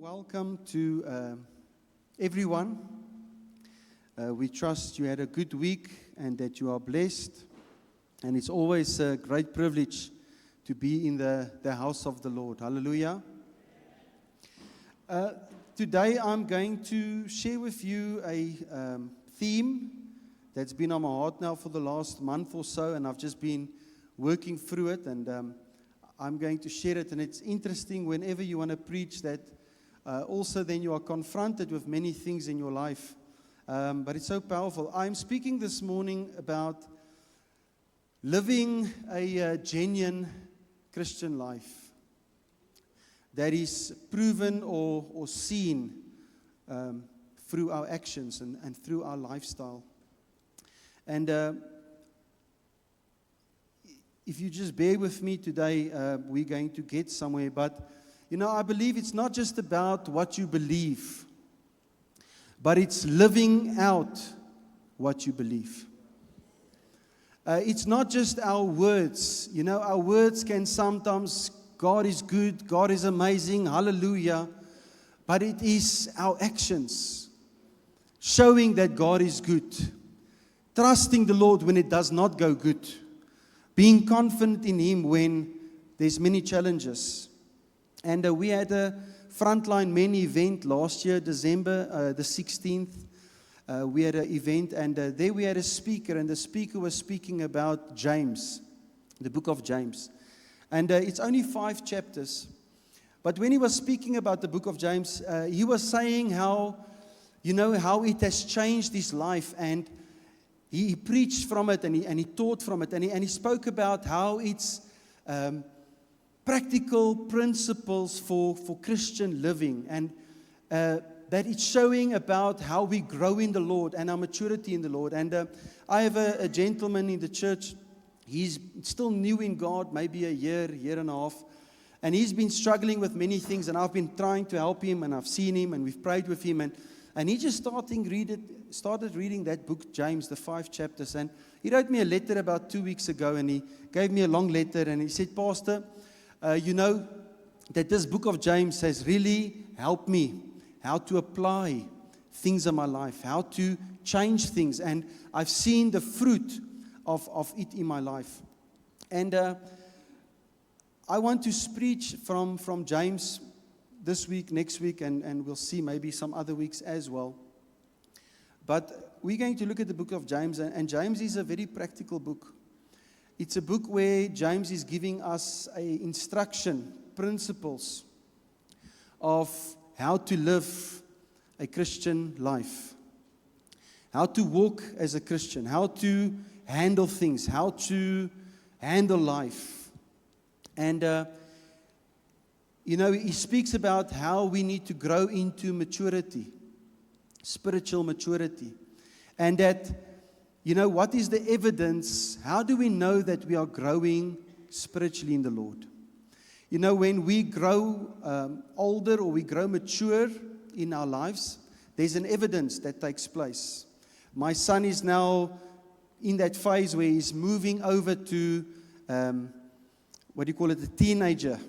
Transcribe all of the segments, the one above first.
Welcome to everyone. We trust you had a good week and that you are blessed. And it's always a great privilege to be in the house of the Lord. Hallelujah. Today I'm going to share with you a theme that's been on my heart now for the last month or so, and I've just been working through it, and I'm going to share it. And it's interesting whenever you want to preach that. Also, then you are confronted with many things in your life. But it's so powerful. I'm speaking this morning about living a genuine Christian life that is proven or seen through our actions and through our lifestyle. And if you just bear with me today, we're going to get somewhere. But you know, I believe it's not just about what you believe, but it's living out what you believe. It's not just our words. You know, our words can sometimes, God is good, God is amazing, hallelujah. But it is our actions showing that God is good. Trusting the Lord when it does not go good. Being confident in Him when there's many challenges. And we had a Frontline Men event last year, December the 16th. We had an event, and there we had a speaker, and the speaker was speaking about James, the book of James. And it's only 5 chapters. But when he was speaking about the book of James, he was saying how, you know, how it has changed his life. And he preached from it, and he taught from it, and he spoke about how it's practical principles for Christian living, and that it's showing about how we grow in the Lord and our maturity in the Lord. And I have a gentleman in the church. He's still new in God, maybe a year and a half, and he's been struggling with many things, and I've been trying to help him, and I've seen him, and we've prayed with him, and he just started reading that book, James, the 5 chapters, and he wrote me a letter about 2 weeks ago, and he gave me a long letter, and he said, Pastor, you know, that this book of James has really helped me how to apply things in my life, how to change things. And I've seen the fruit of it in my life. And I want to preach from James this week, next week, and we'll see maybe some other weeks as well. But we're going to look at the book of James, and James is a very practical book. It's a book where James is giving us instruction, principles of how to live a Christian life, how to walk as a Christian, how to handle things, how to handle life. And, you know, he speaks about how we need to grow into maturity, spiritual maturity, and that, you know, what is the evidence? How do we know that we are growing spiritually in the Lord? You know, when we grow older or we grow mature in our lives, there's an evidence that takes place. My son is now in that phase where he's moving over to, a teenager.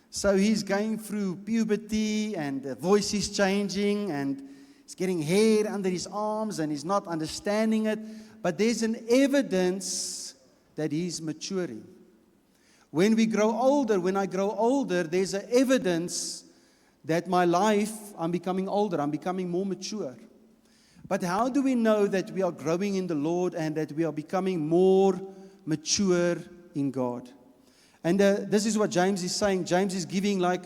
So he's going through puberty, and the voice is changing, and he's getting hair under his arms, and he's not understanding it. But there's an evidence that he's maturing. When we grow older, when I grow older, there's an evidence that my life, I'm becoming older, I'm becoming more mature. But how do we know that we are growing in the Lord and that we are becoming more mature in God? And this is what James is saying. James is giving like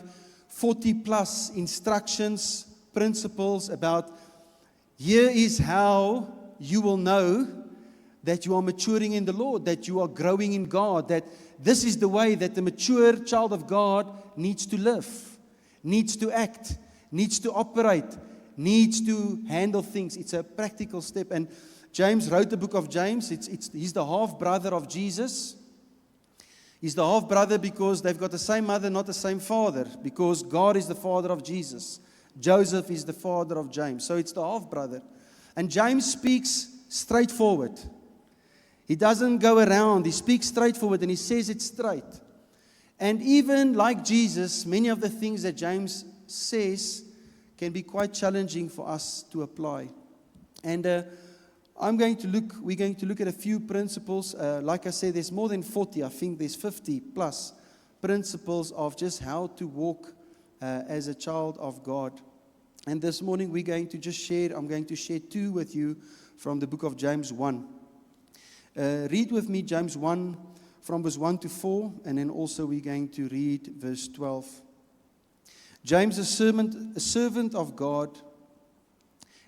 40 plus instructions, principles about here is how you will know that you are maturing in the Lord, that you are growing in God, that this is the way that the mature child of God needs to live, needs to act, needs to operate, needs to handle things. It's a practical step. And James wrote the book of James. He's the half-brother of Jesus. He's the half-brother because they've got the same mother, not the same father, because God is the father of Jesus. Joseph is the father of James. So it's the half-brother. And James speaks straightforward. He doesn't go around. He speaks straightforward, and he says it straight. And even like Jesus, many of the things that James says can be quite challenging for us to apply. And we're going to look at a few principles. Like I said, there's more than 40. I think there's 50 plus principles of just how to walk as a child of God. And this morning I'm going to share 2 with you from the book of James 1. Read with me James 1 from verse 1 to 4, and then also we're going to read verse 12. James, a servant of God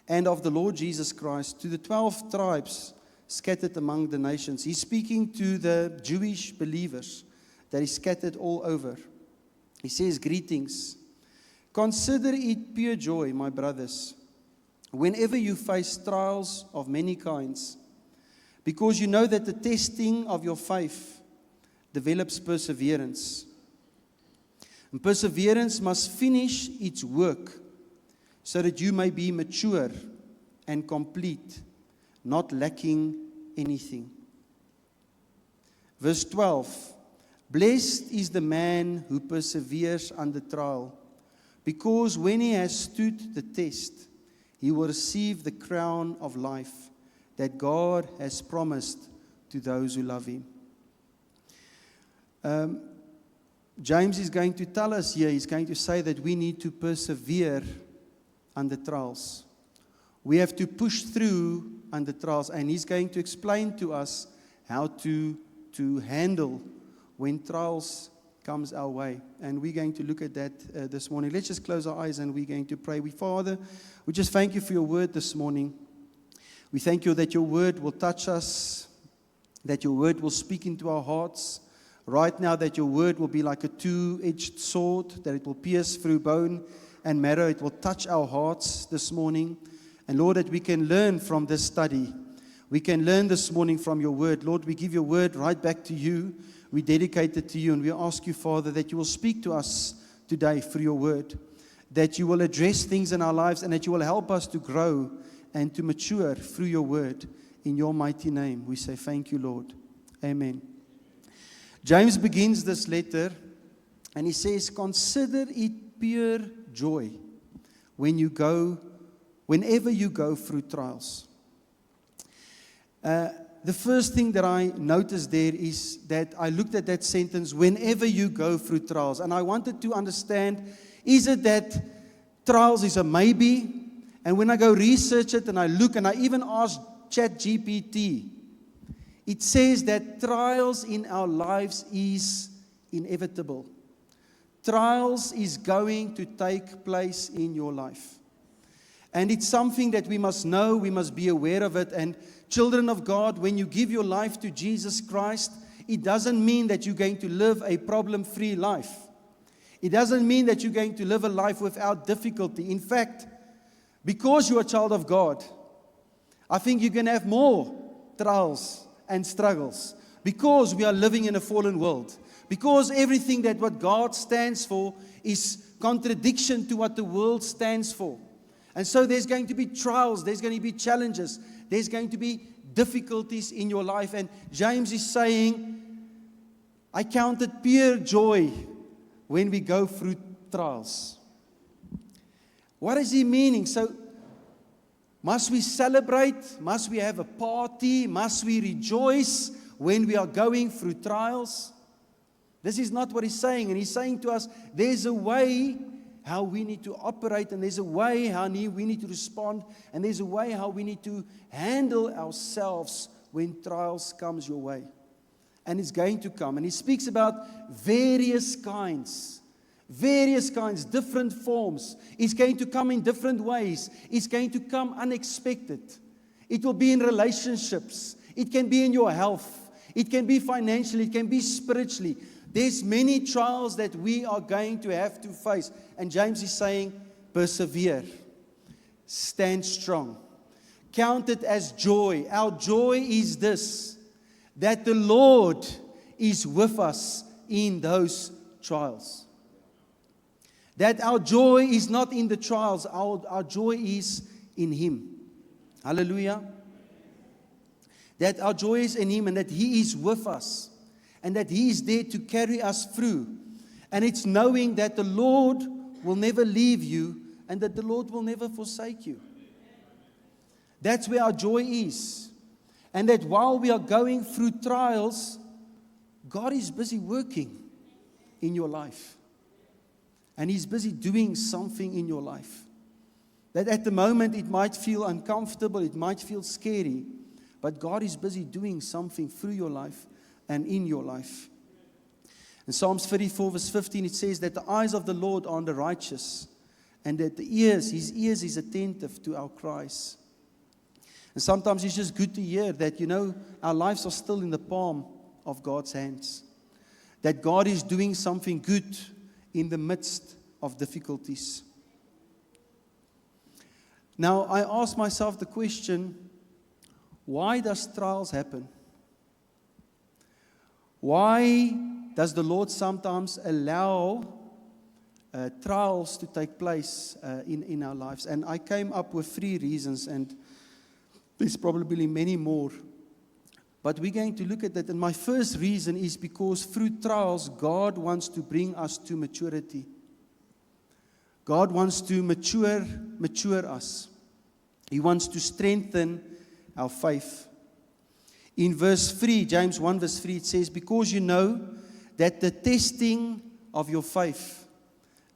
and of the Lord Jesus Christ, to the 12 tribes scattered among the nations. He's speaking to the Jewish believers that is scattered all over. He says, greetings. Consider it pure joy, my brothers, whenever you face trials of many kinds, because you know that the testing of your faith develops perseverance. And perseverance must finish its work so that you may be mature and complete, not lacking anything. Verse 12, blessed is the man who perseveres under trial, because when he has stood the test, he will receive the crown of life that God has promised to those who love him. James is going to tell us here, he's going to say that we need to persevere under trials. We have to push through under trials, and he's going to explain to us how to handle when trials comes our way. And we're going to look at that this morning. Let's just close our eyes and we're going to pray. Father, we just thank you for your word this morning. We thank you that your word will touch us, that your word will speak into our hearts. Right now, that your word will be like a two-edged sword, that it will pierce through bone and marrow. It will touch our hearts this morning. And Lord, that we can learn from this study. We can learn this morning from your word. Lord, we give your word right back to you. We dedicate it to you. And we ask you, Father, that you will speak to us today through your word. That you will address things in our lives and that you will help us to grow and to mature through your word. In your mighty name, we say thank you, Lord. Amen. James begins this letter and he says, consider it pure joy whenever you go through trials. The first thing that I noticed there is that I looked at that sentence, whenever you go through trials. And I wanted to understand, is it that trials is a maybe? And when I go research it and I look and I even ask ChatGPT, it says that trials in our lives is inevitable. Trials is going to take place in your life. And it's something that we must know, we must be aware of it. And children of God, when you give your life to Jesus Christ, it doesn't mean that you're going to live a problem-free life. It doesn't mean that you're going to live a life without difficulty. In fact, because you're a child of God, I think you're going to have more trials and struggles, because we are living in a fallen world, because everything that what God stands for is contradiction to what the world stands for. And so there's going to be trials, there's going to be challenges, there's going to be difficulties in your life. And James is saying, I count it pure joy when we go through trials. What is he meaning? So must we celebrate? Must we have a party? Must we rejoice when we are going through trials? This is not what he's saying. And he's saying to us, there's a way how we need to operate, and there's a way how we need to respond, and there's a way how we need to handle ourselves when trials comes your way. And it's going to come. And he speaks about various kinds, different forms. It's going to come in different ways. It's going to come unexpected. It will be in relationships. It can be in your health. It can be financially. It can be spiritually. There's many trials that we are going to have to face. And James is saying, persevere. Stand strong. Count it as joy. Our joy is this, that the Lord is with us in those trials. That our joy is not in the trials, our joy is in Him. Hallelujah. That our joy is in Him and that He is with us. And that He is there to carry us through. And it's knowing that the Lord will never leave you and that the Lord will never forsake you. That's where our joy is. And that while we are going through trials, God is busy working in your life. And He's busy doing something in your life. That at the moment it might feel uncomfortable, it might feel scary, but God is busy doing something through your life and in your life. In Psalms 34 verse 15 it says that the eyes of the Lord are on the righteous, and that His ears is attentive to our cries. And sometimes it's just good to hear that, our lives are still in the palm of God's hands. That God is doing something good in the midst of difficulties. Now, I ask myself the question, why does trials happen? Why does the Lord sometimes allow trials to take place in our lives? And I came up with 3 reasons, and there's probably many more. But we're going to look at that. And my first reason is because through trials, God wants to bring us to maturity. God wants to mature us. He wants to strengthen our faith. In verse 3, James 1 verse 3, it says, because you know that the testing of your faith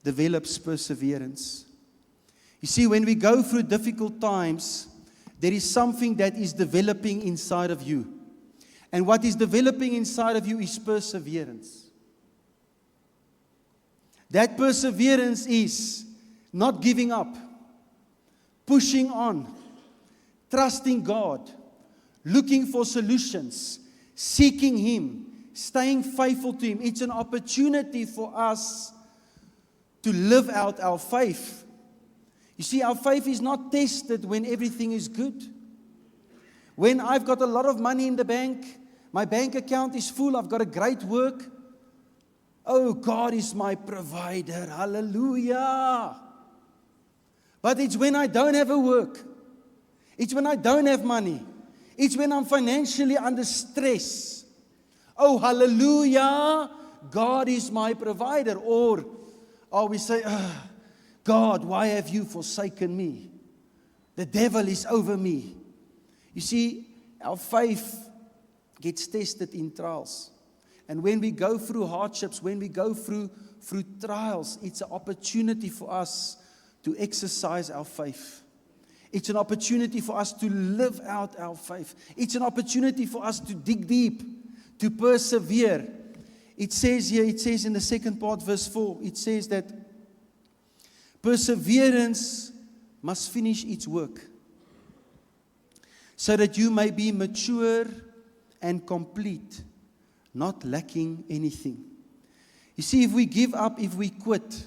develops perseverance. You see, when we go through difficult times, there is something that is developing inside of you. And what is developing inside of you is perseverance. That perseverance is not giving up, pushing on, trusting God, looking for solutions, seeking Him, staying faithful to Him. It's an opportunity for us to live out our faith. You see, our faith is not tested when everything is good. When I've got a lot of money in the bank, my bank account is full, I've got a great work. Oh, God is my provider. Hallelujah. But it's when I don't have a work. It's when I don't have money. It's when I'm financially under stress. Oh, hallelujah. God is my provider. Or we say, God, why have you forsaken me? The devil is over me. You see, our faith gets tested in trials. And when we go through hardships, when we go through trials, it's an opportunity for us to exercise our faith. It's an opportunity for us to live out our faith. It's an opportunity for us to dig deep, to persevere. It says in the second part, verse 4, it says that perseverance must finish its work, so that you may be mature and complete, not lacking anything. You see, if we give up, if we quit,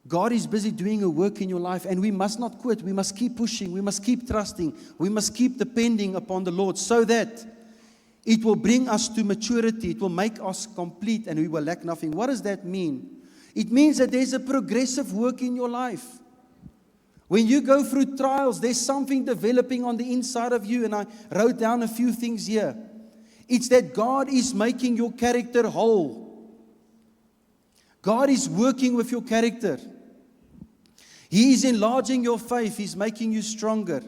God is busy doing a work in your life, and we must not quit. We must keep pushing. We must keep trusting. We must keep depending upon the Lord, so that it will bring us to maturity. It will make us complete, and we will lack nothing. What does that mean? It means that there's a progressive work in your life. When you go through trials, there's something developing on the inside of you, and I wrote down a few things here. It's that God is making your character whole. God is working with your character. He is enlarging your faith. He's making you stronger.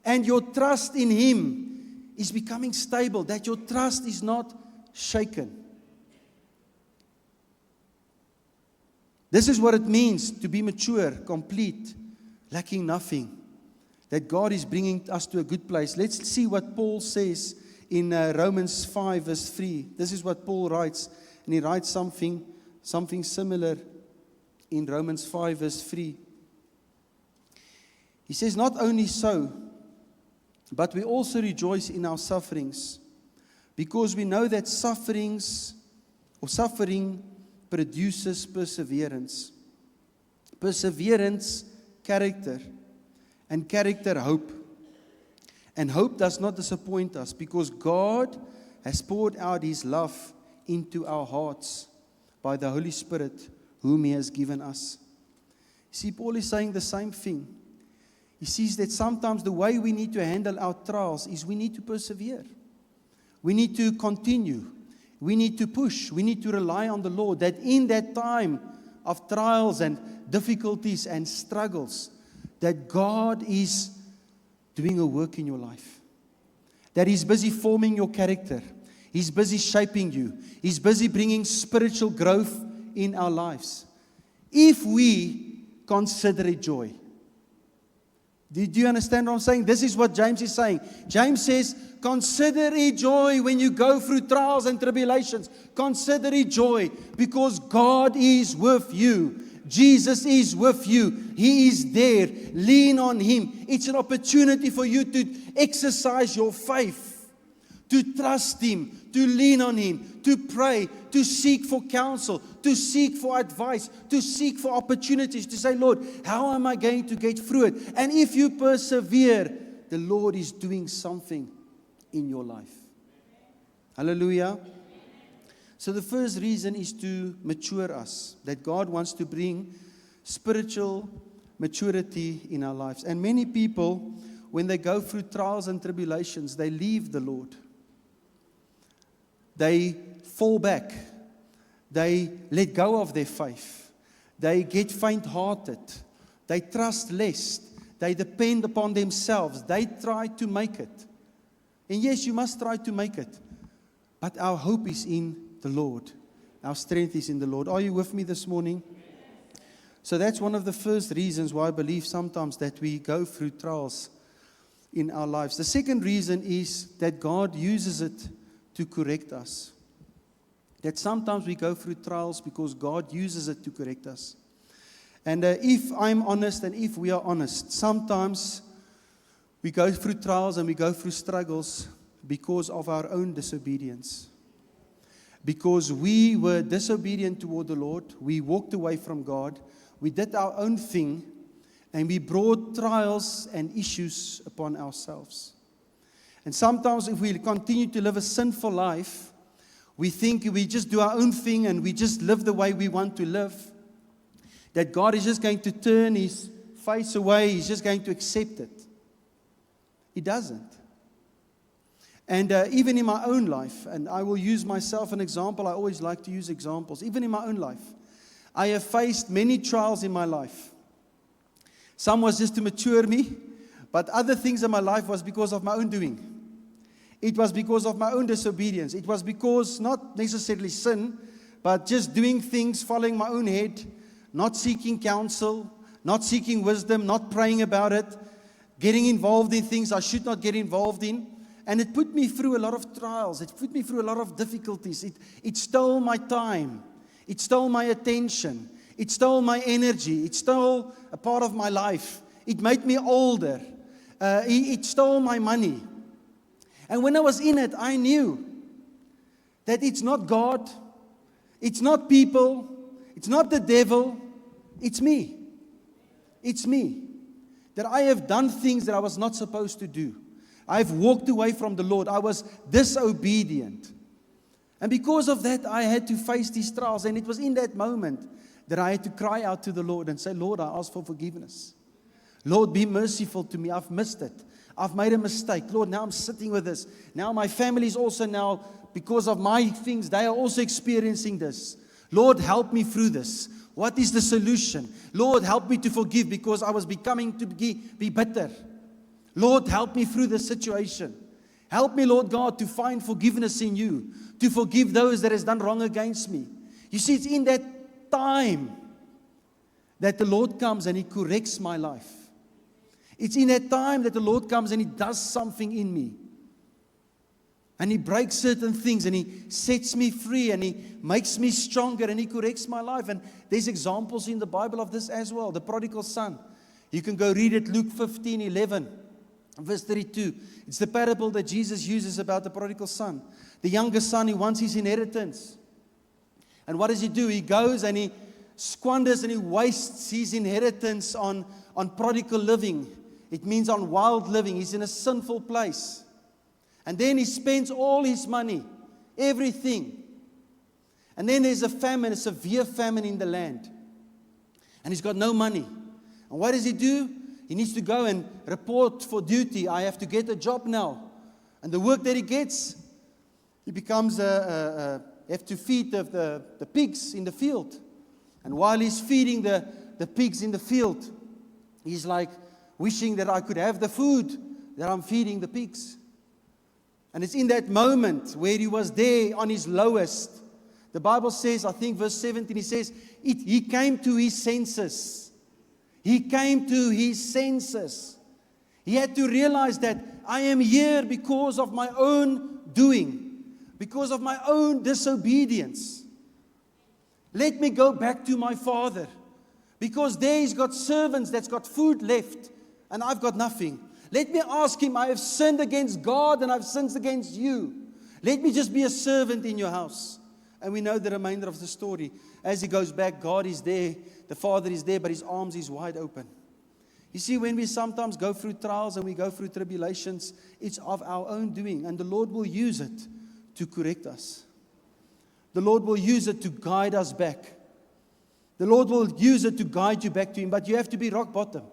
And your trust in Him is becoming stable, that your trust is not shaken. This is what it means to be mature, complete, lacking nothing. That God is bringing us to a good place. Let's see what Paul says in Romans 5 verse 3. This is what Paul writes. And he writes something similar in Romans 5 verse 3. He says, not only so, but we also rejoice in our sufferings, because we know that suffering produces perseverance. Perseverance, character. And character, hope. And hope does not disappoint us, because God has poured out His love into our hearts by the Holy Spirit, whom He has given us. See, Paul is saying the same thing. He sees that sometimes the way we need to handle our trials is we need to persevere. We need to continue. We need to push. We need to rely on the Lord, that in that time of trials and difficulties and struggles, that God is doing a work in your life. That He's busy forming your character. He's busy shaping you. He's busy bringing spiritual growth in our lives. If we consider it joy. Do you understand what I'm saying? This is what James is saying. James says, consider it joy when you go through trials and tribulations. Consider it joy because God is with you. Jesus is with you. He is there. Lean on Him. It's an opportunity for you to exercise your faith, to trust Him, to lean on Him, to pray, to seek for counsel, to seek for advice, to seek for opportunities, to say, Lord, how am I going to get through it? And if you persevere, the Lord is doing something in your life. Hallelujah. So the first reason is to mature us, that God wants to bring spiritual maturity in our lives. And many people, when they go through trials and tribulations, they leave the Lord. They fall back. They let go of their faith. They get faint-hearted. They trust less. They depend upon themselves. They try to make it. And yes, you must try to make it. But our hope is in the Lord. Our strength is in the Lord. Are you with me this morning? So that's one of the first reasons why I believe sometimes that we go through trials in our lives. The second reason is that God uses it to correct us. That sometimes we go through trials because God uses it to correct us. And if I'm honest and if we are honest, sometimes we go through trials and we go through struggles because of our own disobedience. Because we were disobedient toward the Lord, we walked away from God, we did our own thing, and we brought trials and issues upon ourselves. And sometimes if we continue to live a sinful life, we think we just do our own thing and we just live the way we want to live, that God is just going to turn His face away, He's just going to accept it. He doesn't. And even in my own life, and I will use myself an example, I always like to use examples. Even in my own life, I have faced many trials in my life. Some was just to mature me, but other things in my life was because of my own doing. It was because of my own disobedience. It was because, not necessarily sin, but just doing things, following my own head, not seeking counsel, not seeking wisdom, not praying about it, getting involved in things I should not get involved in. And it put me through a lot of trials. It put me through a lot of difficulties. It stole my time. It stole my attention. It stole my energy. It stole a part of my life. It made me older. It stole my money. And when I was in it, I knew that it's not God. It's not people. It's not the devil. It's me. It's me. That I have done things that I was not supposed to do. I've walked away from the Lord. I was disobedient. And because of that, I had to face these trials. And it was in that moment that I had to cry out to the Lord and say, Lord, I ask for forgiveness. Lord, be merciful to me. I've missed it. I've made a mistake. Lord, now I'm sitting with this. Now my family is also now, because of my things, they are also experiencing this. Lord, help me through this. What is the solution? Lord, help me to forgive because I was becoming to be bitter. Lord, help me through this situation. Help me, Lord God, to find forgiveness in you, to forgive those that has done wrong against me. You see, it's in that time that the Lord comes and He corrects my life. It's in that time that the Lord comes and He does something in me. And He breaks certain things and He sets me free and He makes me stronger and He corrects my life. And there's examples in the Bible of this as well. The prodigal son. You can go read it, Luke 15:11. Verse 32, it's the parable that Jesus uses about the prodigal son. The younger son, he wants his inheritance. And what does he do? He goes and he squanders and he wastes his inheritance on prodigal living. It means on wild living. He's in a sinful place. And then he spends all his money, everything. And then there's a famine, a severe famine in the land. And he's got no money. And what does he do? He needs to go and report for duty. I have to get a job now. And the work that he gets, he becomes have to feed the pigs in the field. And while he's feeding the pigs in the field, he's like wishing that I could have the food that I'm feeding the pigs. And it's in that moment where he was there on his lowest. The Bible says, I think verse 17, he says, he came to his senses. He came to his senses. He had to realize that I am here because of my own doing, because of my own disobedience. Let me go back to my father, because there he's got servants that's got food left, and I've got nothing. Let me ask him, I have sinned against God and I've sinned against you. Let me just be a servant in your house. And we know the remainder of the story. As he goes back, God is there, the Father is there, but his arms is wide open. You see, when we sometimes go through trials and we go through tribulations, it's of our own doing, and the Lord will use it to correct us. The Lord will use it to guide us back. The Lord will use it to guide you back to him, but you have to be rock bottom.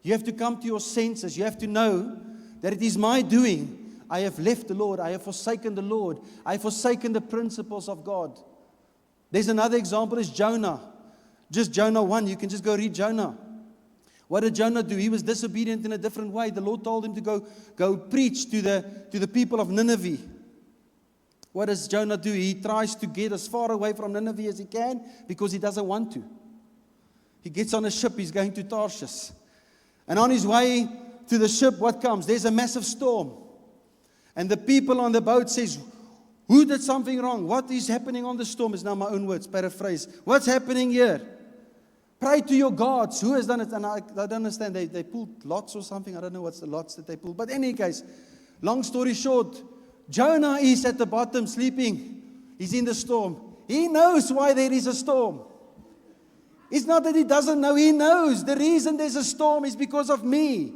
You have to come to your senses. You have to know that it is my doing. I have left the Lord. I have forsaken the Lord. I have forsaken the principles of God. There's another example, is Jonah. Just Jonah 1. You can just go read Jonah. What did Jonah do? He was disobedient in a different way. The Lord told him to go preach to the people of Nineveh. What does Jonah do? He tries to get as far away from Nineveh as he can because he doesn't want to. He gets on a ship. He's going to Tarshish. And on his way to the ship, what comes? There's a massive storm. And the people on the boat says, who did something wrong? What is happening on the storm? Is now my own words, paraphrase. What's happening here? Pray to your gods. Who has done it? And I don't understand. They pulled lots or something. I don't know what's the lots that they pulled. But in any case, long story short, Jonah is at the bottom sleeping. He's in the storm. He knows why there is a storm. It's not that he doesn't know. He knows the reason there's a storm is because of me.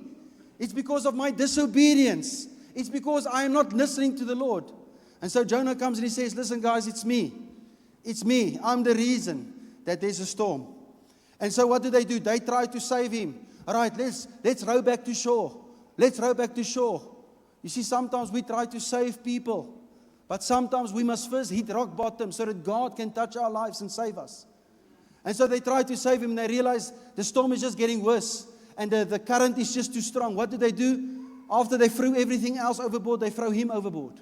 It's because of my disobedience. It's because I am not listening to the Lord. And so Jonah comes and he says, listen guys, it's me. It's me. I'm the reason that there's a storm. And so what do? They try to save him. All right, let's row back to shore. Let's row back to shore. You see, sometimes we try to save people. But sometimes we must first hit rock bottom so that God can touch our lives and save us. And so they try to save him, and they realize the storm is just getting worse. And the current is just too strong. What do? After they threw everything else overboard, they throw him overboard.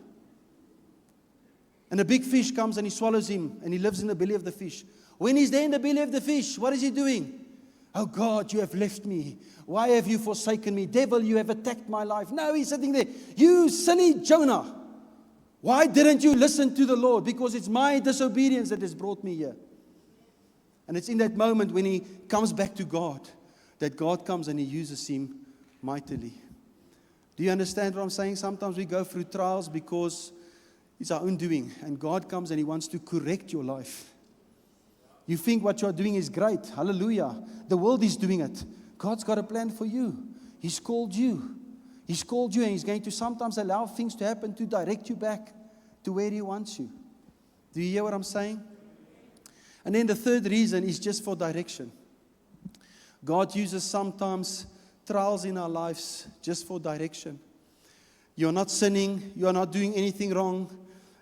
And a big fish comes and he swallows him, and he lives in the belly of the fish. When he's there in the belly of the fish, what is he doing? Oh God, you have left me. Why have you forsaken me? Devil, you have attacked my life. No, he's sitting there. You silly Jonah. Why didn't you listen to the Lord? Because it's my disobedience that has brought me here. And it's in that moment when he comes back to God that God comes and he uses him mightily. Do you understand what I'm saying? Sometimes we go through trials because it's our own doing. And God comes and he wants to correct your life. You think what you're doing is great. Hallelujah. The world is doing it. God's got a plan for you. He's called you. He's called you, and he's going to sometimes allow things to happen to direct you back to where he wants you. Do you hear what I'm saying? And then the third reason is just for direction. God uses sometimes trials in our lives just for direction. You're not sinning. You are not doing anything wrong.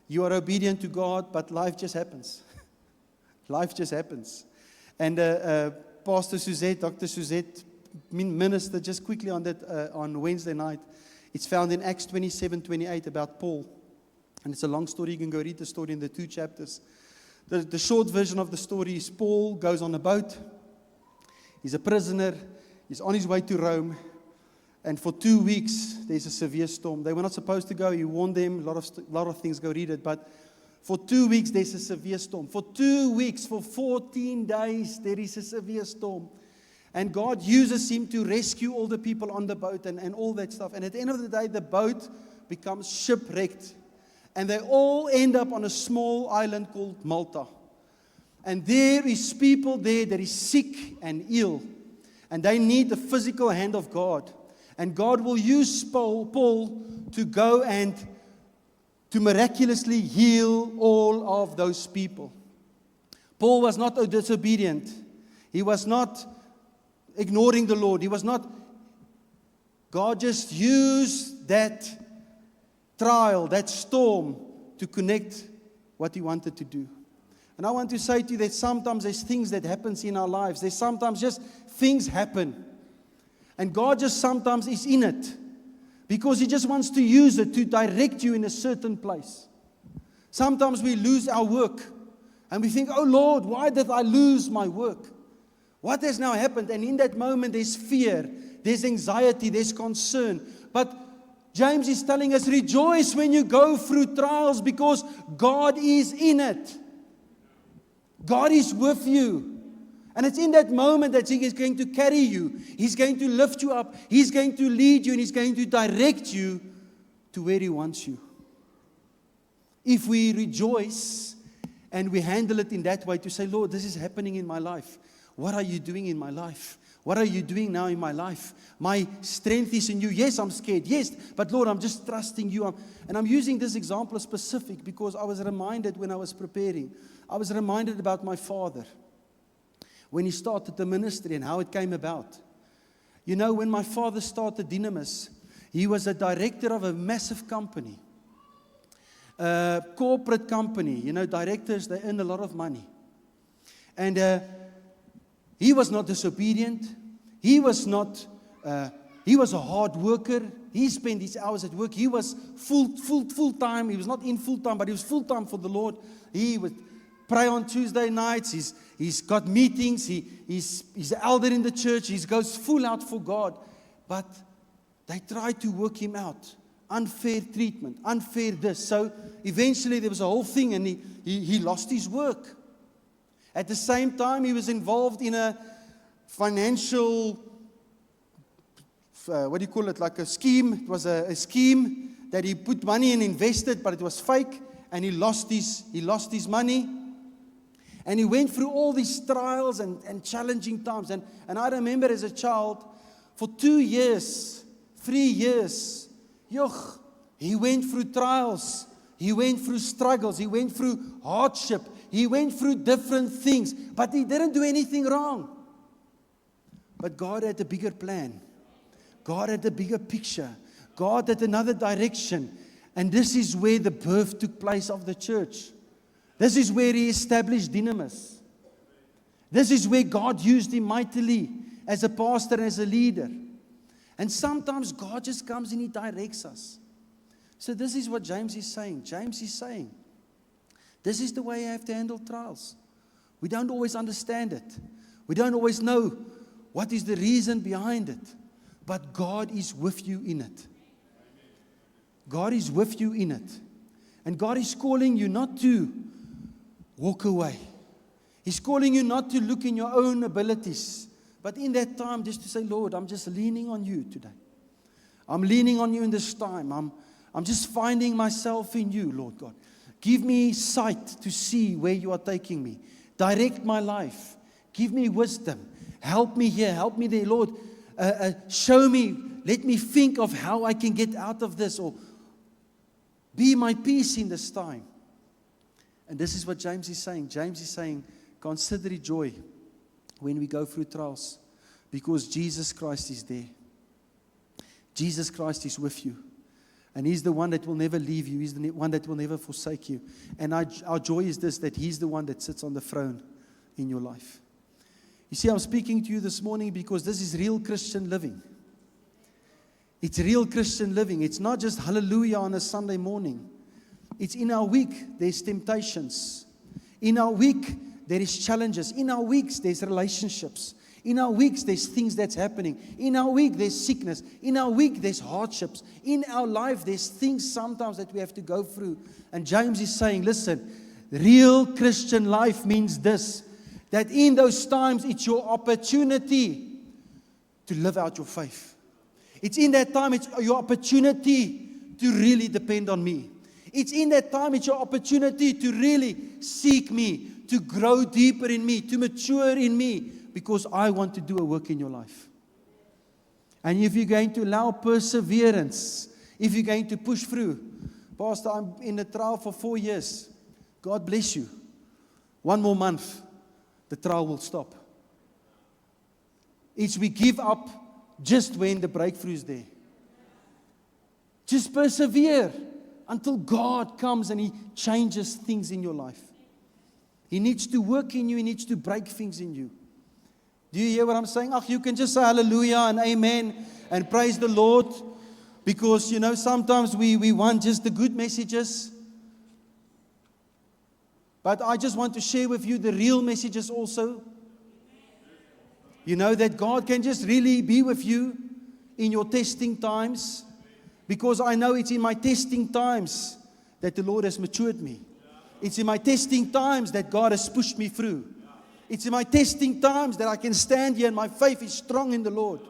You are obedient to God, but life just happens. Life just happens. And Pastor Suzette, Dr. Suzette, ministered just quickly on that on Wednesday night. It's found in Acts 27:28 about Paul. And it's a long story. You can go read the story in the 2 chapters. The short version of the story is Paul goes on a boat. He's a prisoner. He's on his way to Rome. And for 2 weeks, there's a severe storm. They were not supposed to go. He warned them. A lot of things, go read it. But for 2 weeks, there's a severe storm. For 2 weeks, for 14 days, there is a severe storm. And God uses him to rescue all the people on the boat and all that stuff. And at the end of the day, the boat becomes shipwrecked. And they all end up on a small island called Malta. And there is people there that is sick and ill. And they need the physical hand of God. And God will use Paul to go and to miraculously heal all of those people. Paul was not disobedient. He was not ignoring the Lord. He was not. God just used that trial, that storm, to connect what he wanted to do. And I want to say to you that sometimes there's things that happens in our lives. There's sometimes just things happen. And God just sometimes is in it. Because He just wants to use it to direct you in a certain place. Sometimes we lose our work. And we think, oh Lord, why did I lose my work? What has now happened? And in that moment there's fear, there's anxiety, there's concern. But James is telling us, rejoice when you go through trials because God is in it. God is with you. And it's in that moment that He is going to carry you. He's going to lift you up. He's going to lead you and He's going to direct you to where He wants you. If we rejoice and we handle it in that way to say, Lord, this is happening in my life. What are you doing in my life? What are you doing now in my life? My strength is in you. Yes, I'm scared. Yes, but Lord, I'm just trusting you. And I'm using this example specific because I was reminded when I was preparing. I was reminded about my father when he started the ministry and how it came about. You know, when my father started Dynamis, he was a director of a massive company. A corporate company. You know, directors, they earn a lot of money. And he was not disobedient. He was a hard worker. He spent his hours at work. He was full time. He was not in full time, but he was full time for the Lord. He would pray on Tuesday nights. He's got meetings. He's an elder in the church. He goes full out for God. But they tried to work him out. Unfair treatment, unfair this. So eventually there was a whole thing and he lost his work. At the same time, he was involved in a financial, like a scheme. It was a scheme that he put money and invested, but it was fake, and he lost his money. And he went through all these trials and challenging times. And I remember as a child, for 2 years, 3 years, he went through trials. He went through struggles. He went through hardship. He went through different things. But he didn't do anything wrong. But God had a bigger plan. God had a bigger picture. God had another direction. And this is where the birth took place of the church. This is where He established Dynamis. This is where God used him mightily as a pastor and as a leader. And sometimes God just comes and He directs us. So this is what James is saying. James is saying, this is the way I have to handle trials. We don't always understand it. We don't always know what is the reason behind it. But God is with you in it. God is with you in it. And God is calling you not to walk away. He's calling you not to look in your own abilities. But in that time, just to say, Lord, I'm just leaning on you today. I'm leaning on you in this time. I'm just finding myself in you, Lord God. Give me sight to see where you are taking me. Direct my life. Give me wisdom. Help me here. Help me there, Lord. Show me. Let me think of how I can get out of this. Or be my peace in this time. And this is what James is saying. James is saying, consider it joy when we go through trials. Because Jesus Christ is there. Jesus Christ is with you. And He's the one that will never leave you. He's the one that will never forsake you. And our joy is this, that He's the one that sits on the throne in your life. You see, I'm speaking to you this morning because this is real Christian living. It's real Christian living. It's not just hallelujah on a Sunday morning. It's in our week, there's temptations. In our week, there is challenges. In our weeks, there's relationships. In our weeks, there's things that's happening. In our week, there's sickness. In our week, there's hardships. In our life, there's things sometimes that we have to go through. And James is saying, listen, real Christian life means this, that in those times, it's your opportunity to live out your faith. It's in that time, it's your opportunity to really depend on me. It's in that time, it's your opportunity to really seek me, to grow deeper in me, to mature in me. Because I want to do a work in your life. And if you're going to allow perseverance, if you're going to push through, Pastor, I'm in a trial for 4 years. God bless you. 1 more month, the trial will stop. It's we give up just when the breakthrough is there. Just persevere until God comes and He changes things in your life. He needs to work in you. He needs to break things in you. Do you hear what I'm saying? You can just say hallelujah and amen and praise the Lord. Because, sometimes we want just the good messages. But I just want to share with you the real messages also. That God can just really be with you in your testing times. Because I know it's in my testing times that the Lord has matured me. It's in my testing times that God has pushed me through. It's in my testing times that I can stand here and my faith is strong in the Lord.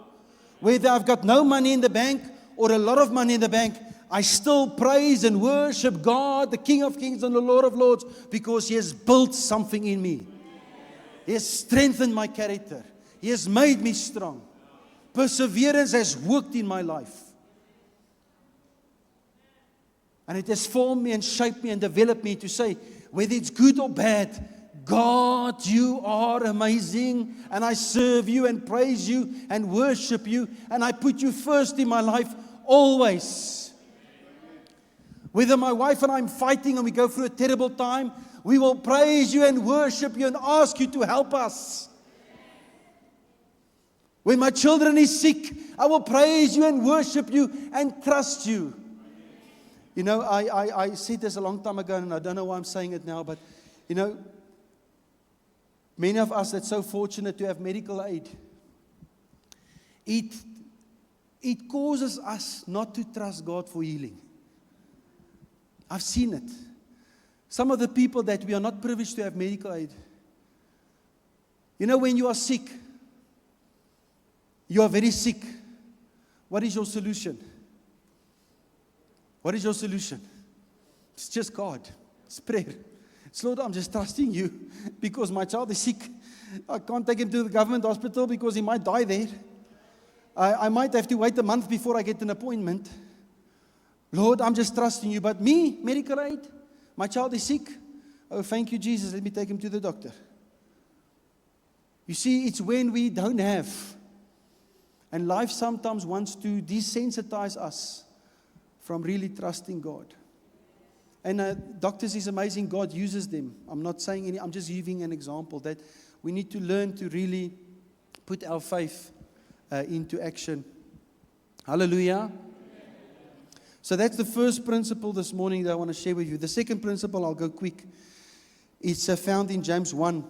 Whether I've got no money in the bank or a lot of money in the bank, I still praise and worship God, the King of Kings and the Lord of Lords, because He has built something in me. He has strengthened my character. He has made me strong. Perseverance has worked in my life. And it has formed me and shaped me and developed me to say, whether it's good or bad, God, you are amazing, and I serve you and praise you and worship you, and I put you first in my life always. Whether my wife and I am fighting and we go through a terrible time, we will praise you and worship you and ask you to help us. When my children is sick, I will praise you and worship you and trust you. I said this a long time ago, and I don't know why I'm saying it now, but, many of us that's so fortunate to have medical aid, it causes us not to trust God for healing. I've seen it. Some of the people that we are not privileged to have medical aid, when you are sick, you are very sick, what is your solution? What is your solution? It's just God. It's prayer. It's Lord, I'm just trusting you because my child is sick. I can't take him to the government hospital because he might die there. I might have to wait a month before I get an appointment. Lord, I'm just trusting you. But me, medical aid, my child is sick. Oh, thank you, Jesus. Let me take him to the doctor. You see, it's when we don't have. And life sometimes wants to desensitize us from really trusting God. And doctors is amazing. God uses them. I'm not saying any, I'm just giving an example that we need to learn to really put our faith into action. Hallelujah. So that's the first principle this morning that I want to share with you. The second principle, I'll go quick. It's found in James 1,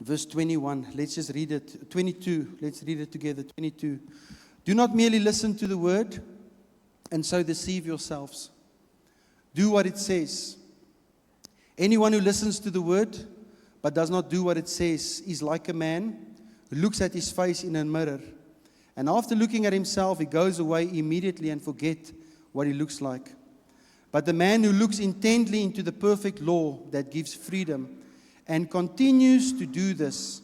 verse 21. Let's just read it. 22. Let's read it together. 22. Do not merely listen to the word and so deceive yourselves. Do what it says. Anyone who listens to the word but does not do what it says is like a man who looks at his face in a mirror. And after looking at himself, he goes away immediately and forgets what he looks like. But the man who looks intently into the perfect law that gives freedom and continues to do this,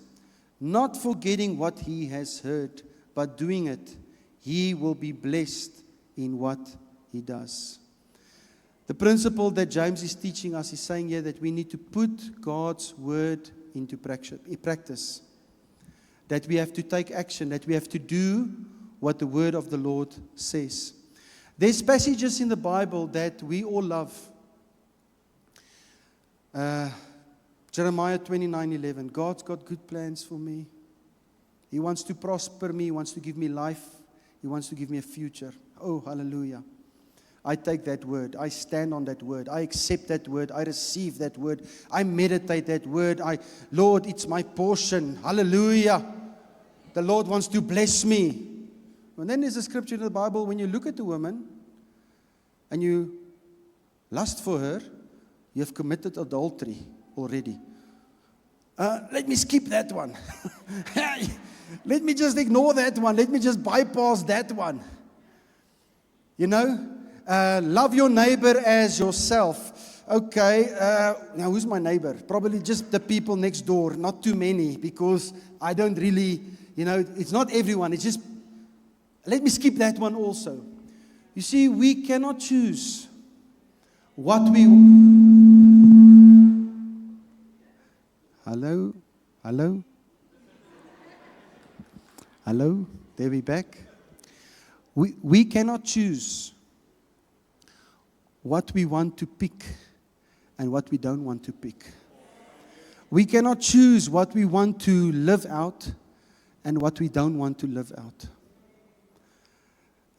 not forgetting what he has heard, but doing it, he will be blessed in what he does. The principle that James is teaching us is saying here that we need to put God's word into practice. That we have to take action, that we have to do what the word of the Lord says. There's passages in the Bible that we all love. Jeremiah 29:11. God's got good plans for me. He wants to prosper me. He wants to give me life. He wants to give me a future. Oh, hallelujah. I take that word. I stand on that word. I accept that word. I receive that word. I meditate that word. Lord, it's my portion. Hallelujah. The Lord wants to bless me. And then there's a scripture in the Bible, when you look at a woman and you lust for her, you have committed adultery already. Let me skip that one. Let me just ignore that one. Let me just bypass that one. Love your neighbor as yourself. Okay, now who's my neighbor? Probably just the people next door, not too many, because I don't really, it's not everyone. It's just, let me skip that one also. You see, we cannot choose what we... Hello? Hello? Hello? There we back. We cannot choose what we want to pick and what we don't want to pick. We cannot choose what we want to live out and what we don't want to live out.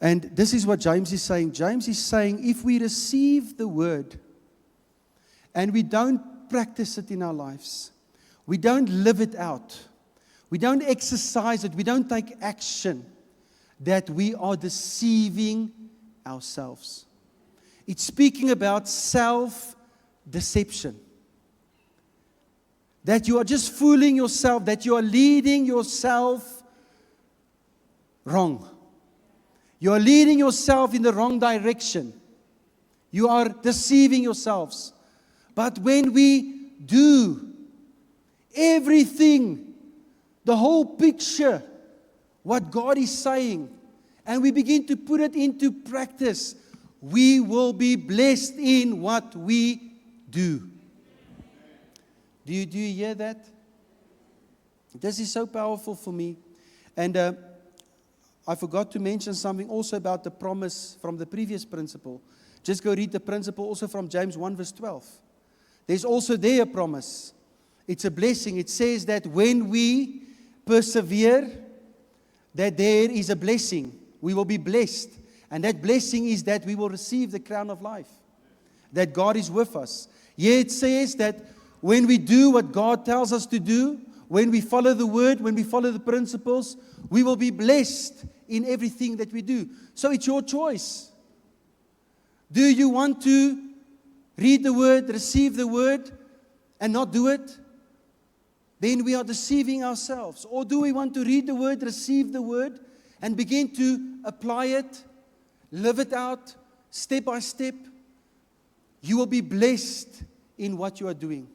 And this is what James is saying. James is saying if we receive the word and we don't practice it in our lives, we don't live it out, we don't exercise it, we don't take action, that we are deceiving ourselves. It's speaking about self-deception. That you are just fooling yourself, that you are leading yourself wrong. You are leading yourself in the wrong direction. You are deceiving yourselves. But when we do everything, the whole picture, what God is saying, and we begin to put it into practice, we will be blessed in what we do. Do you hear that? This is so powerful for me. And I forgot to mention something also about the promise from the previous principle. Just go read the principle also from James 1 verse 12. There's also there a promise. It's a blessing. It says that when we persevere, that there is a blessing. We will be blessed. And that blessing is that we will receive the crown of life. That God is with us. Here it says that when we do what God tells us to do, when we follow the word, when we follow the principles, we will be blessed in everything that we do. So it's your choice. Do you want to read the word, receive the word, and not do it? Then we are deceiving ourselves. Or do we want to read the word, receive the word, and begin to apply it, live it out, step by step? You will be blessed in what you are doing.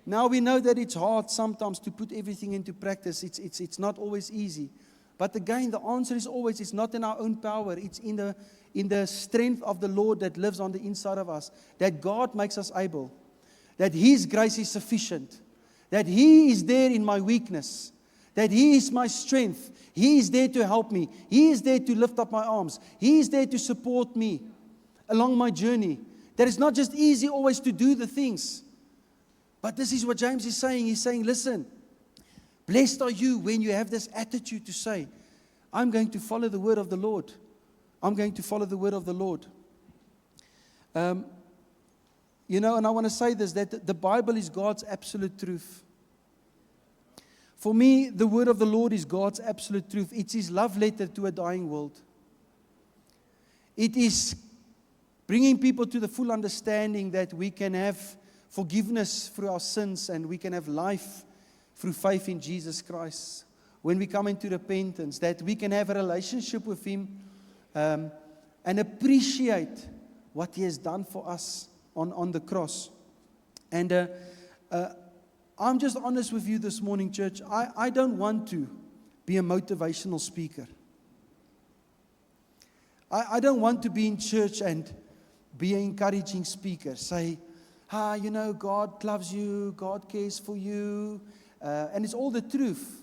Now we know that it's hard sometimes to put everything into practice. It's not always easy. But again, the answer is always, it's not in our own power. It's in the strength of the Lord that lives on the inside of us. That God makes us able. That His grace is sufficient. That He is there in my weakness. That He is my strength. He is there to help me. He is there to lift up my arms. He is there to support me along my journey. That it's not just easy always to do the things. But this is what James is saying. He's saying, listen, blessed are you when you have this attitude to say, I'm going to follow the word of the Lord. I'm going to follow the word of the Lord. And I want to say this, that the Bible is God's absolute truth. For me, the word of the Lord is God's absolute truth. It's His love letter to a dying world. It is bringing people to the full understanding that we can have forgiveness through our sins and we can have life through faith in Jesus Christ. When we come into repentance, that we can have a relationship with Him and appreciate what He has done for us on the cross. And I'm just honest with you this morning, church. I don't want to be a motivational speaker. I don't want to be in church and be an encouraging speaker. Say, God loves you, God cares for you, and it's all the truth.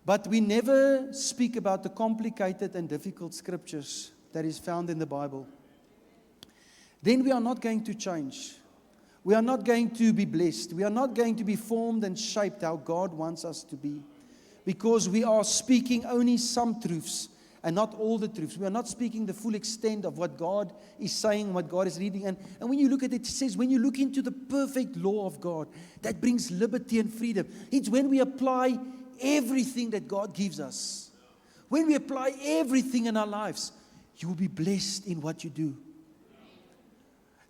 But we never speak about the complicated and difficult scriptures that is found in the Bible. Then we are not going to change. We are not going to be blessed. We are not going to be formed and shaped how God wants us to be. Because we are speaking only some truths and not all the truths. We are not speaking the full extent of what God is saying, what God is reading. And when you look at it, it says, when you look into the perfect law of God, that brings liberty and freedom. It's when we apply everything that God gives us. When we apply everything in our lives, you will be blessed in what you do.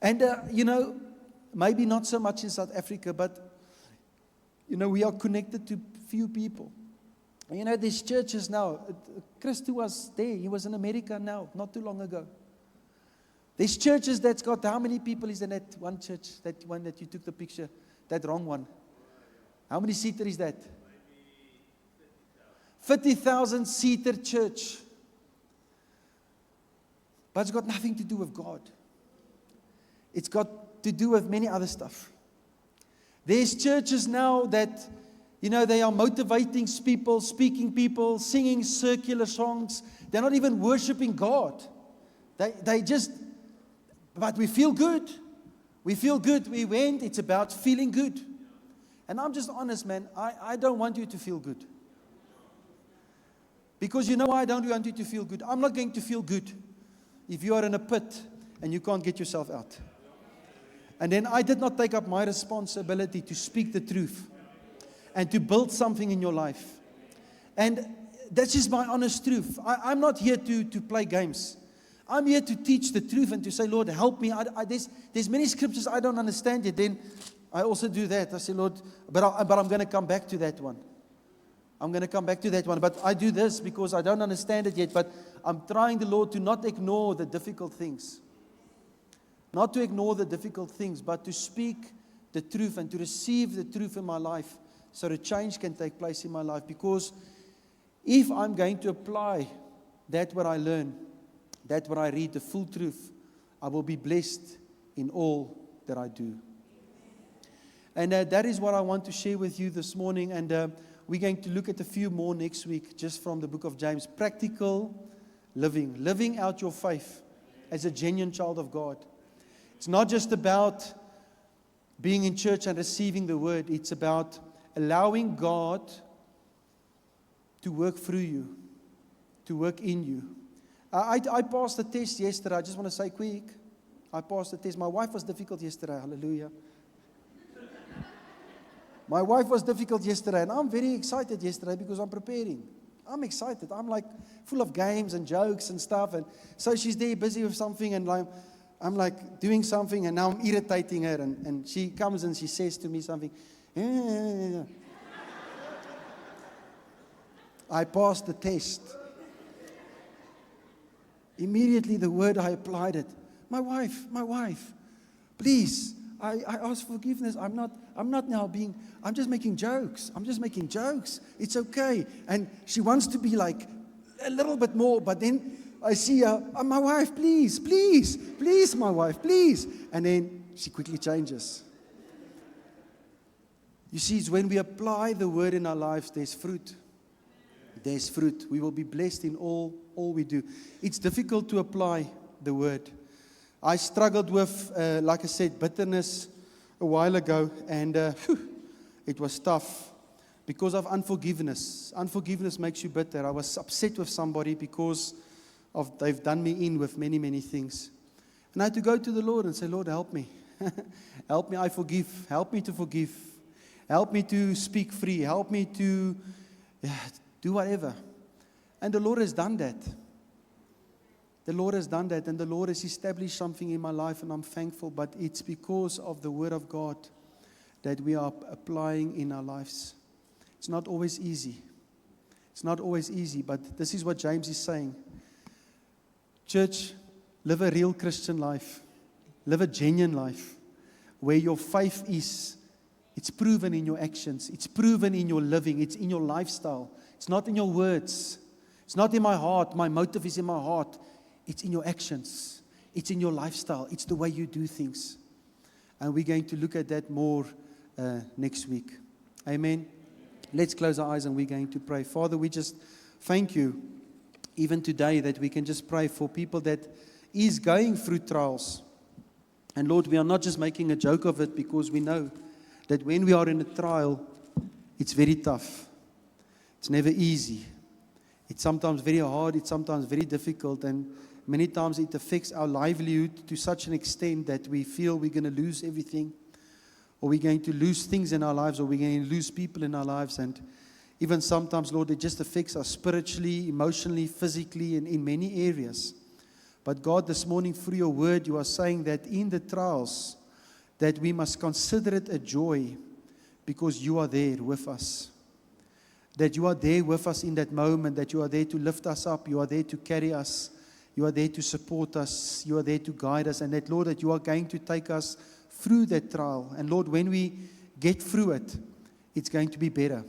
And, maybe not so much in South Africa, but, we are connected to few people. There's churches now. Chris was there. He was in America now, not too long ago. There's churches that's got, how many people is in that one church, that one that you took the picture, that wrong one? How many seater is that? 50,000 seater church. But it's got nothing to do with God. It's got to do with many other stuff. There's churches now that, they are motivating people, speaking people, singing circular songs. They're not even worshiping God. They just, but we feel good. We feel good. We went. It's about feeling good. And I'm just honest, man. I don't want you to feel good. Because you know why I don't want you to feel good? I'm not going to feel good if you are in a pit and you can't get yourself out. And then I did not take up my responsibility to speak the truth and to build something in your life. And that's just my honest truth. I'm not here to play games. I'm here to teach the truth and to say, Lord, help me. There's many scriptures I don't understand yet. Then I also do that. I say, Lord, but I'm going to come back to that one. I'm going to come back to that one. But I do this because I don't understand it yet. But I'm trying the Lord to not ignore the difficult things. Not to ignore the difficult things, but to speak the truth and to receive the truth in my life so that change can take place in my life. Because if I'm going to apply that what I learn, that what I read, the full truth, I will be blessed in all that I do. And that is what I want to share with you this morning. And we're going to look at a few more next week, just from the book of James. Practical living. Living out your faith as a genuine child of God. It's not just about being in church and receiving the word. It's about allowing God to work through you, to work in you. I passed the test yesterday. I just want to say quick. I passed the test. My wife was difficult yesterday. Hallelujah. My wife was difficult yesterday, and I'm very excited yesterday because I'm preparing. I'm excited. I'm like full of games and jokes and stuff. And so she's there busy with something, and I'm like doing something, and now I'm irritating her. And she comes and she says to me something. I passed the test. Immediately the word I applied it. My wife, please. I ask forgiveness. I'm not now I'm just making jokes. It's okay. And she wants to be like a little bit more, but then I see her, my wife, please, my wife, please. And then she quickly changes. You see, it's when we apply the word in our lives, there's fruit. There's fruit. We will be blessed in all we do. It's difficult to apply the word. I struggled with, like I said, bitterness a while ago, and it was tough because of unforgiveness. Unforgiveness makes you bitter. I was upset with somebody because they've done me in with many, many things. And I had to go to the Lord and say, Lord, help me. Help me, I forgive. Help me to forgive. Help me to speak free. Help me to do whatever. And the Lord has done that. The Lord has done that, and the Lord has established something in my life, and I'm thankful. But it's because of the Word of God that we are applying in our lives. It's not always easy. It's not always easy, but this is what James is saying. Church, live a real Christian life. Live a genuine life where your faith is. It's proven in your actions. It's proven in your living. It's in your lifestyle. It's not in your words. It's not in my heart. My motive is in my heart. It's in your actions. It's in your lifestyle. It's the way you do things. And we're going to look at that more next week. Amen. Let's close our eyes and we're going to pray. Father, we just thank you even today that we can just pray for people that is going through trials. And Lord, we are not just making a joke of it, because we know that when we are in a trial, it's very tough. It's never easy. It's sometimes very hard. It's sometimes very difficult. And many times it affects our livelihood to such an extent that we feel we're going to lose everything, or we're going to lose things in our lives, or we're going to lose people in our lives. And even sometimes, Lord, it just affects us spiritually, emotionally, physically, and in many areas. But God, this morning through your word, you are saying that in the trials, that we must consider it a joy because you are there with us. That you are there with us in that moment, that you are there to lift us up, you are there to carry us, you are there to support us, you are there to guide us, and that, Lord, that you are going to take us through that trial. And Lord, when we get through it, it's going to be better.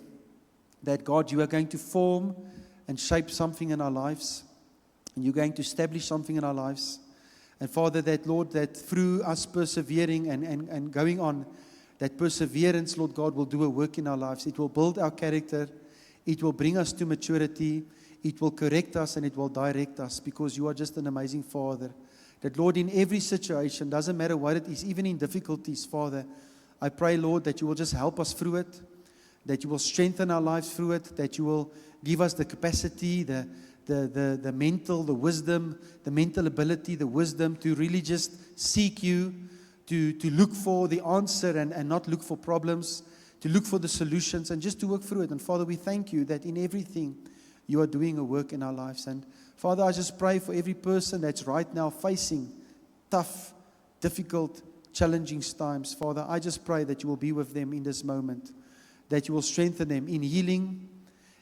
That, God, you are going to form and shape something in our lives, and you're going to establish something in our lives. And Father, that, Lord, that through us persevering and going on, that perseverance, Lord God, will do a work in our lives. It will build our character. It will bring us to maturity. It will correct us and it will direct us, because you are just an amazing Father. That, Lord, in every situation, doesn't matter what it is, even in difficulties, Father, I pray, Lord, that you will just help us through it, that you will strengthen our lives through it, that you will give us the capacity, the mental, the wisdom, the mental ability, the wisdom to really just seek you, to look for the answer and not look for problems, to look for the solutions and just to work through it. And Father, we thank you that in everything you are doing a work in our lives. And Father, I just pray for every person that's right now facing tough, difficult, challenging times. Father, I just pray that you will be with them in this moment, that you will strengthen them in healing,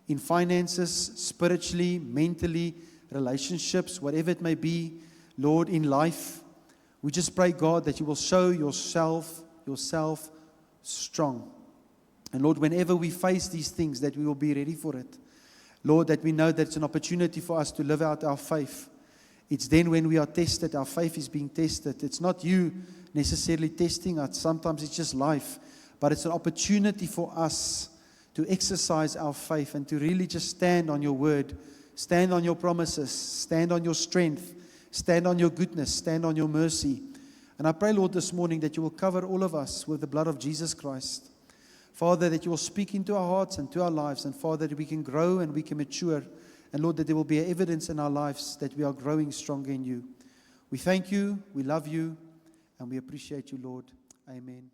in finances, spiritually, mentally, relationships, whatever it may be, Lord, in life. We just pray, God, that you will show yourself strong. And Lord, whenever we face these things, that we will be ready for it. Lord, that we know that it's an opportunity for us to live out our faith. It's then when we are tested, our faith is being tested. It's not you necessarily testing us. Sometimes it's just life. But it's an opportunity for us to exercise our faith and to really just stand on your word, stand on your promises, stand on your strength, stand on your goodness, stand on your mercy. And I pray, Lord, this morning that you will cover all of us with the blood of Jesus Christ. Father, that you will speak into our hearts and to our lives. And Father, that we can grow and we can mature. And Lord, that there will be evidence in our lives that we are growing stronger in you. We thank you, we love you, and we appreciate you, Lord. Amen.